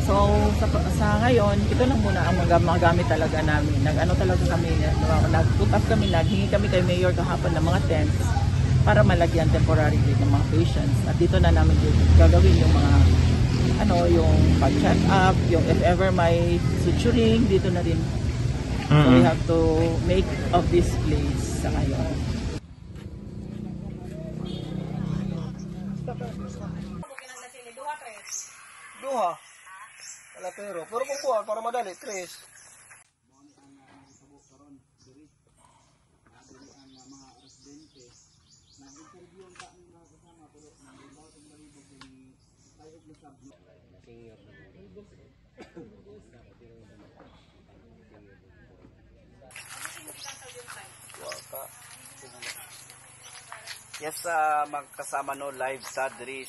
So, sa ngayon, ito lang muna ang mga gamit talaga namin. Nag-ano talaga kami, nag-put up kami, naghingi kami kay Mayor kahapon ng mga tents para malagyan temporary ng mga patients. At dito na namin gagawin yung mga, yung pag-check up, yung if ever may suturing, dito na din. So, we have to make of this place sa ngayon. Duha. Wala pero kung kuha para madali, 3. Yes, magkasama no live sa diri.